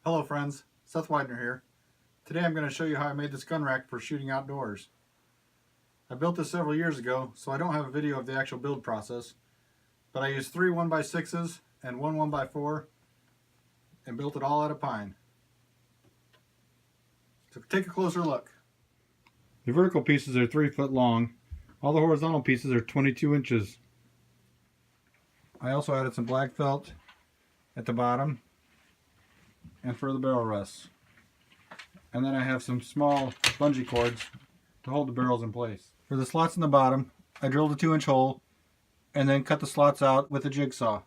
Hello friends, Seth Weidner here. Today I'm going to show you how I made this gun rack for shooting outdoors. I built this several years ago, so I don't have a video of the actual build process, but I used 3 1x6s and 1 1x4 and built it all out of pine. So take a closer look. The vertical pieces are 3 foot long. All the horizontal pieces are 22 inches. I also added some black felt at the bottom and for the barrel rests. And then I have some small bungee cords to hold the barrels in place. For the slots in the bottom, I drilled a 2-inch hole and then cut the slots out with a jigsaw.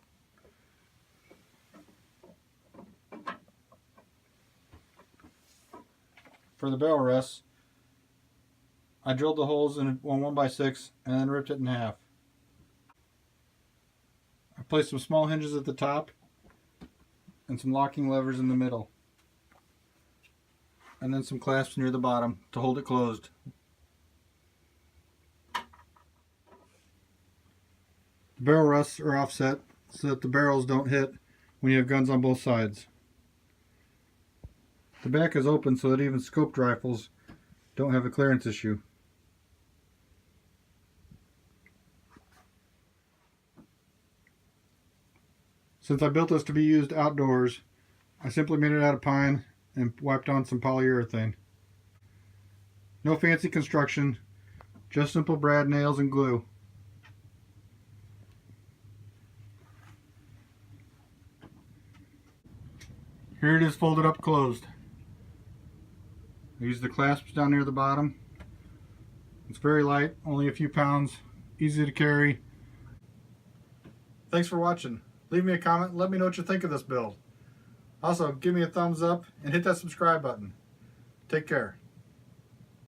For the barrel rests, I drilled the holes in one 1x6 and then ripped it in half. I placed some small hinges at the top and some locking levers in the middle, and then some clasps near the bottom to hold it closed. The barrel rests are offset so that the barrels don't hit when you have guns on both sides. The back is open so that even scoped rifles don't have a clearance issue. Since I built this to be used outdoors, I simply made it out of pine and wiped on some polyurethane. No fancy construction, just simple brad nails and glue. Here it is folded up closed. I used the clasps down near the bottom. It's very light, only a few pounds, easy to carry. Thanks for watching. Leave me a comment and let me know what you think of this build. Also, give me a thumbs up and hit that subscribe button. Take care.